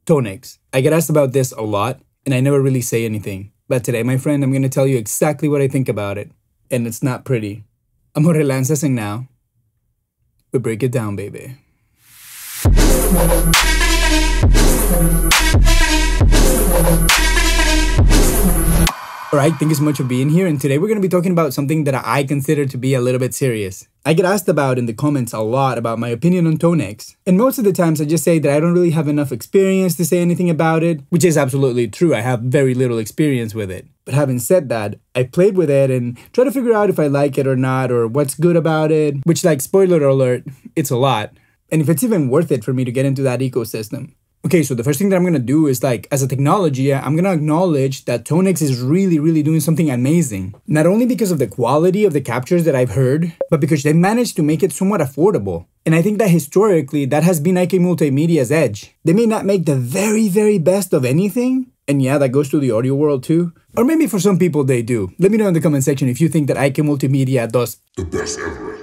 Tonex. I get asked about this a lot, and I never really say anything. But today, my friend, I'm going to tell you exactly what I think about it. And it's not pretty. Amore lanzas now. We break it down, baby. Alright, thank you so much for being here, and today we're going to be talking about something that I consider to be a little bit serious. I get asked about in the comments a lot about my opinion on Tonex, and most of the times I just say that I don't really have enough experience to say anything about it, which is absolutely true. I have very little experience with it. But having said that, I played with it and try to figure out if I like it or not, or what's good about it, which, like, spoiler alert, it's a lot, and if it's even worth it for me to get into that ecosystem. Okay, so the first thing that I'm going to do is, like, as a technology, I'm going to acknowledge that Tonex is really doing something amazing. Not only because of the quality of the captures that I've heard, but because they managed to make it somewhat affordable. And I think that historically, that has been IK Multimedia's edge. They may not make the very best of anything, and yeah, that goes to the audio world too. Or maybe for some people they do. Let me know in the comment section if you think that IK Multimedia does the best ever.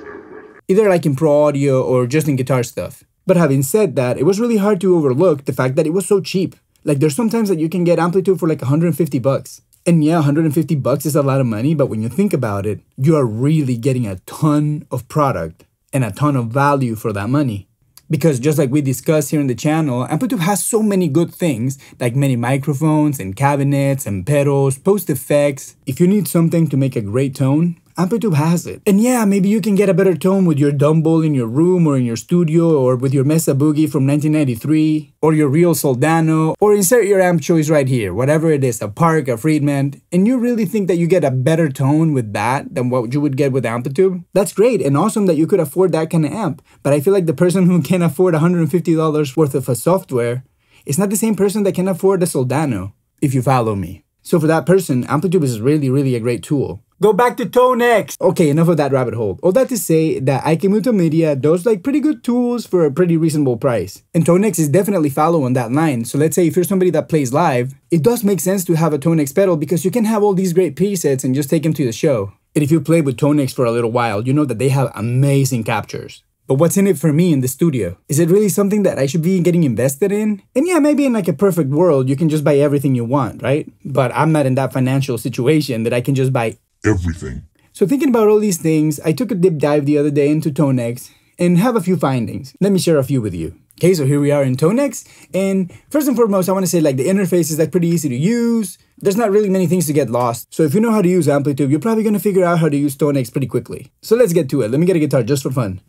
Either like in pro audio or just in guitar stuff. But having said that, it was really hard to overlook the fact that it was so cheap. Like, there's sometimes that you can get Amplitude for like 150 bucks. And yeah, 150 bucks is a lot of money, but when you think about it, you are really getting a ton of product and a ton of value for that money. Because just like we discussed here in the channel, Amplitude has so many good things, like many microphones and cabinets and pedals, post effects. If you need something to make a great tone, Amplitude has it. And yeah, maybe you can get a better tone with your Dumble in your room or in your studio, or with your Mesa Boogie from 1993, or your real Soldano, or insert your amp choice right here, whatever it is, a Park, a Friedman, and you really think that you get a better tone with that than what you would get with Amplitude? That's great and awesome that you could afford that kind of amp, but I feel like the person who can afford $150 worth of a software is not the same person that can afford a Soldano, if you follow me. So for that person, Amplitude is really a great tool. Go back to Tonex! Okay, enough of that rabbit hole. All that to say that IK Multimedia does like pretty good tools for a pretty reasonable price. And Tonex is definitely following that line. So let's say if you're somebody that plays live, it does make sense to have a Tonex pedal because you can have all these great presets and just take them to the show. And if you play with Tonex for a little while, you know that they have amazing captures. But what's in it for me in the studio? Is it really something that I should be getting invested in? And yeah, maybe in like a perfect world, you can just buy everything you want, right? But I'm not in that financial situation that I can just buy everything. So thinking about all these things, I took a deep dive the other day into Tonex and have a few findings. Let me share a few with you. Okay, so here we are in Tonex, and first and foremost, I want to say like the interface is like pretty easy to use. There's not really many things to get lost. So if you know how to use Amplitude, you're probably going to figure out how to use Tonex pretty quickly. So let's get to it. Let me get a guitar just for fun.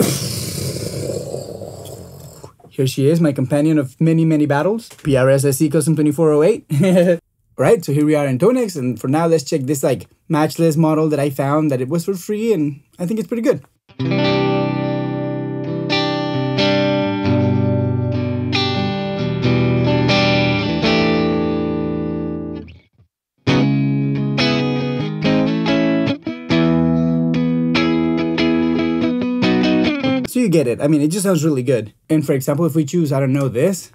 Here she is, my companion of many battles, PRS SE Custom 2408. Alright, so here we are in Tonex, and for now, let's check this like matchless model that I found that it was for free, and I think it's pretty good. So you get it. I mean, it just sounds really good. And for example, if we choose, I don't know, this.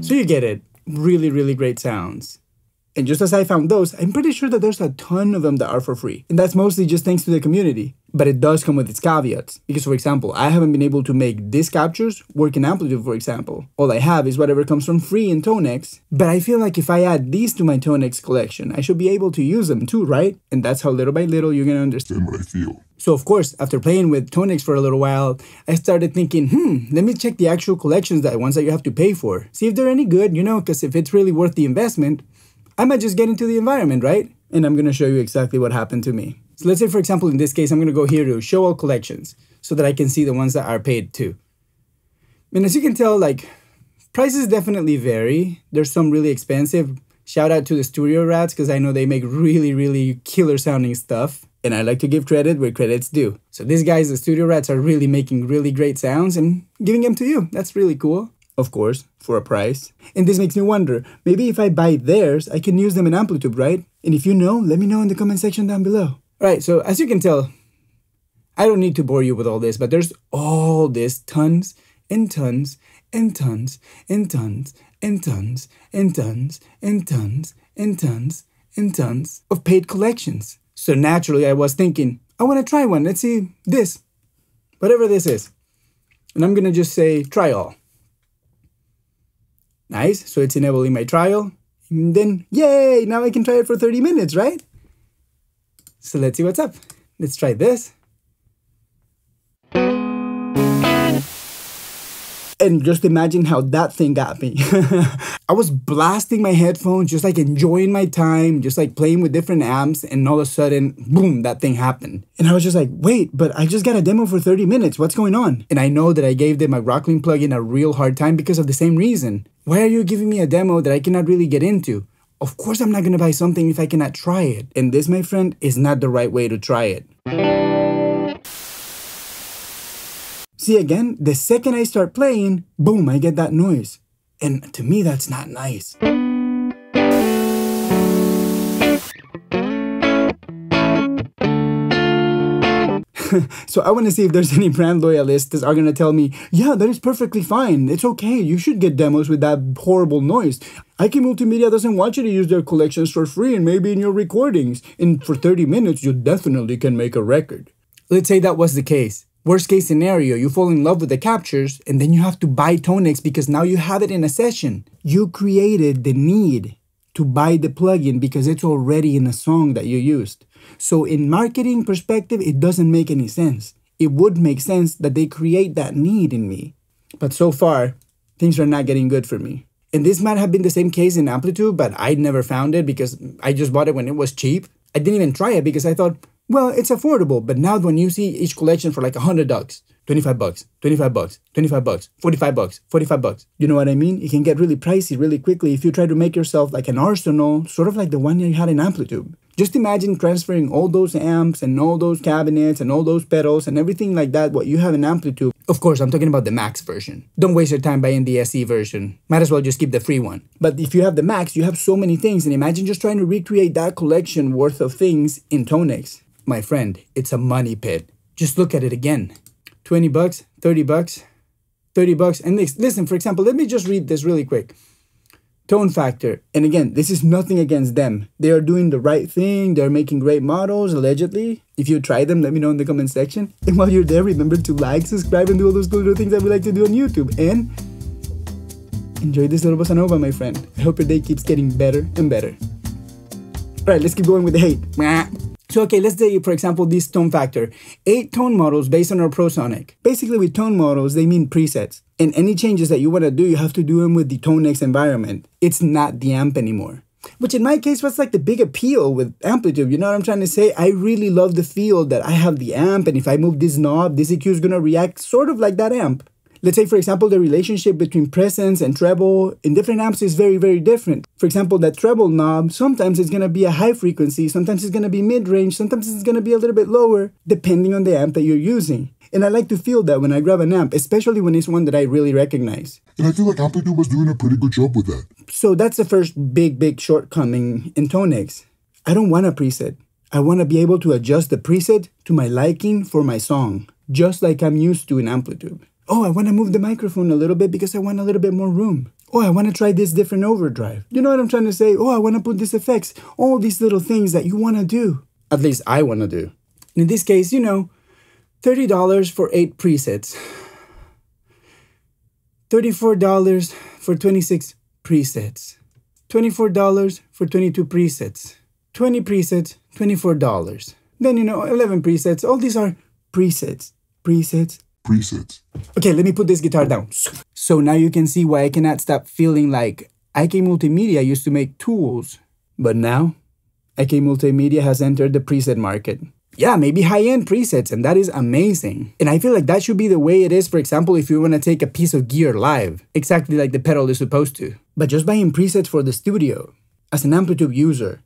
So you get it. Really great sounds. And just as I found those, I'm pretty sure that there's a ton of them that are for free. And that's mostly just thanks to the community. But it does come with its caveats. Because for example, I haven't been able to make these captures work in Amplitude, for example. All I have is whatever comes from free in Tonex. But I feel like if I add these to my Tonex collection, I should be able to use them too, right? And that's how little by little you're gonna understand what I feel. So of course, after playing with Tonex for a little while, I started thinking, let me check the actual collections, that ones that you have to pay for. See if they're any good, you know, because if it's really worth the investment, I might just get into the environment, right? And I'm gonna show you exactly what happened to me. So let's say, for example, in this case, I'm gonna go here to show all collections so that I can see the ones that are paid too. And as you can tell, like, prices definitely vary. There's some really expensive. Shout out to the Studio Rats, because I know they make really killer sounding stuff. And I like to give credit where credit's due. So these guys, the Studio Rats, are really making really great sounds and giving them to you. That's really cool. Of course, for a price. And this makes me wonder, maybe if I buy theirs, I can use them in Amplitude, right? And if you know, let me know in the comment section down below. Alright, so as you can tell, I don't need to bore you with all this, but there's all this tons and tons and tons and tons and tons and tons and tons and tons and tons of paid collections. So naturally I was thinking, I want to try one. Let's see this, whatever this is. And I'm going to just say try all. Nice. So it's enabling my trial. And then, yay, now I can try it for 30 minutes, right? So let's see what's up. Let's try this. And just imagine how that thing got me. I was blasting my headphones, just like enjoying my time, just like playing with different amps, and all of a sudden, boom, that thing happened. And I was just like, wait, but I just got a demo for 30 minutes. What's going on? And I know that I gave them a Rockling plugin a real hard time because of the same reason. Why are you giving me a demo that I cannot really get into? Of course I'm not going to buy something if I cannot try it. And this, my friend, is not the right way to try it. See, again, the second I start playing, boom, I get that noise. And to me, that's not nice. So I want to see if there's any brand loyalists that are going to tell me, yeah, that is perfectly fine. It's okay. You should get demos with that horrible noise. IK Multimedia doesn't want you to use their collections for free and maybe in your recordings. And for 30 minutes, you definitely can make a record. Let's say that was the case. Worst case scenario, you fall in love with the captures and then you have to buy Tonex because now you have it in a session. You created the need to buy the plugin because it's already in a song that you used. So in marketing perspective, it doesn't make any sense. It would make sense that they create that need in me. But so far, things are not getting good for me. And this might have been the same case in Amplitude, but I never found it because I just bought it when it was cheap. I didn't even try it because I thought, well, it's affordable. But now when you see each collection for like $100, $25, $25, $25, $45, $45, you know what I mean? It can get really pricey really quickly if you try to make yourself like an arsenal, sort of like the one you had in Amplitude. Just imagine transferring all those amps and all those cabinets and all those pedals and everything like that, what you have in Amplitude. Of course, I'm talking about the Max version. Don't waste your time buying the SE version. Might as well just keep the free one. But if you have the Max, you have so many things, and imagine just trying to recreate that collection worth of things in Tonex. My friend, it's a money pit. Just look at it again. 20 bucks, 30 bucks, 30 bucks. And listen, for example, let me just read this really quick. Tone Factor. And again, this is nothing against them. They are doing the right thing. They're making great models, allegedly. If you try them, let me know in the comment section. And while you're there, remember to like, subscribe, and do all those cool little things that we like to do on YouTube. And enjoy this little bossa nova, my friend. I hope your day keeps getting better and better. All right, let's keep going with the hate. So, okay, let's say, for example, this Tone Factor. 8 tone models based on our ProSonic. Basically, with tone models, they mean presets. And any changes that you want to do, you have to do them with the Tonex environment. It's not the amp anymore. Which in my case was like the big appeal with Amplitude. You know what I'm trying to say? I really love the feel that I have the amp, and if I move this knob, this EQ is going to react sort of like that amp. Let's say, for example, the relationship between presence and treble in different amps is very, very different. For example, that treble knob, sometimes it's going to be a high frequency, sometimes it's going to be mid-range, sometimes it's going to be a little bit lower, depending on the amp that you're using. And I like to feel that when I grab an amp, especially when it's one that I really recognize. And I feel like Amplitude was doing a pretty good job with that. So that's the first big shortcoming in Tonex. I don't want a preset. I want to be able to adjust the preset to my liking for my song, just like I'm used to in Amplitude. Oh, I want to move the microphone a little bit because I want a little bit more room. Oh, I want to try this different overdrive. You know what I'm trying to say? Oh, I want to put these effects. All these little things that you want to do. At least I want to do. And in this case, you know, $30 for 8 presets. $34 for 26 presets. $24 for 22 presets. 20 presets, $24. Then, you know, 11 presets. All these are presets. Presets. Okay, let me put this guitar down. So now you can see why I cannot stop feeling like IK Multimedia used to make tools. But now, IK Multimedia has entered the preset market. Yeah, maybe high-end presets, and that is amazing. And I feel like that should be the way it is, for example, if you want to take a piece of gear live, exactly like the pedal is supposed to. But just buying presets for the studio, as an Amplitude user,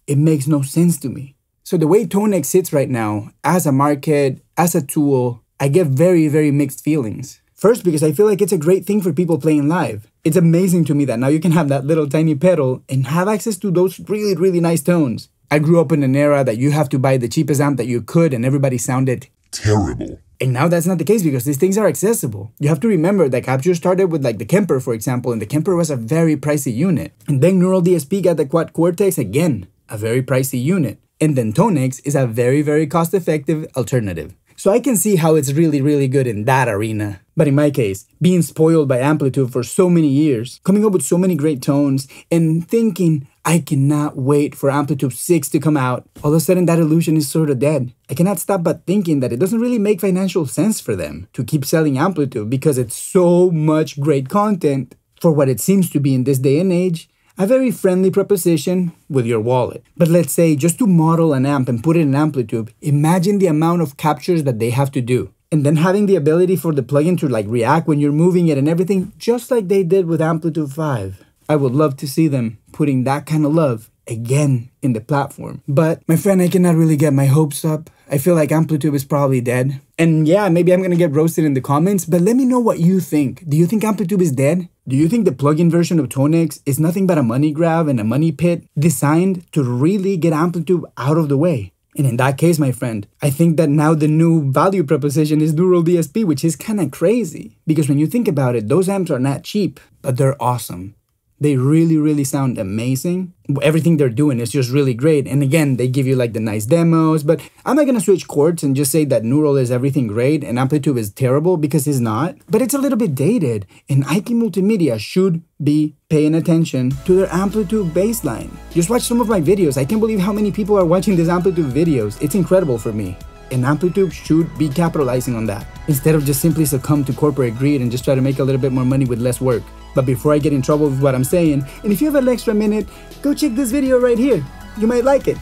it makes no sense to me. So the way Tonex sits right now, as a market, as a tool, I get very, very mixed feelings. First, because I feel like it's a great thing for people playing live. It's amazing to me that now you can have that little tiny pedal and have access to those really, really nice tones. I grew up in an era that you have to buy the cheapest amp that you could and everybody sounded terrible. And now that's not the case because these things are accessible. You have to remember that Capture started with like the Kemper, for example, and the Kemper was a very pricey unit. And then Neural DSP got the Quad Cortex, again, a very pricey unit. And then Tonex is a very cost-effective alternative. So I can see how it's really good in that arena. But in my case, being spoiled by Amplitude for so many years, coming up with so many great tones, and thinking I cannot wait for Amplitude 6 to come out, all of a sudden that illusion is sort of dead. I cannot stop but thinking that it doesn't really make financial sense for them to keep selling Amplitude because it's so much great content for what it seems to be in this day and age. A very friendly proposition with your wallet. But let's say just to model an amp and put it in Amplitude, imagine the amount of captures that they have to do. And then having the ability for the plugin to like react when you're moving it and everything, just like they did with Amplitude 5. I would love to see them putting that kind of love again in the platform. But my friend, I cannot really get my hopes up. I feel like Amplitude is probably dead. And yeah, maybe I'm gonna get roasted in the comments, but let me know what you think. Do you think Amplitude is dead? Do you think the plugin version of Tonex is nothing but a money grab and a money pit designed to really get Amplitude out of the way? And in that case, my friend, I think that now the new value proposition is Neural DSP, which is kind of crazy. Because when you think about it, those amps are not cheap, but they're awesome. They really sound amazing. Everything they're doing is just really great. And again, they give you like the nice demos, but I'm not gonna switch chords and just say that Neural is everything great and Amplitude is terrible, because it's not. But it's a little bit dated, and IK Multimedia should be paying attention to their Amplitude baseline. Just watch some of my videos. I can't believe how many people are watching these Amplitude videos. It's incredible for me. And Amplitude should be capitalizing on that, instead of just simply succumb to corporate greed and just try to make a little bit more money with less work. But before I get in trouble with what I'm saying, and if you have an extra minute, go check this video right here. You might like it.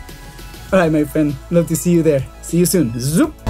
Alright, my friend, love to see you there. See you soon. Zoop!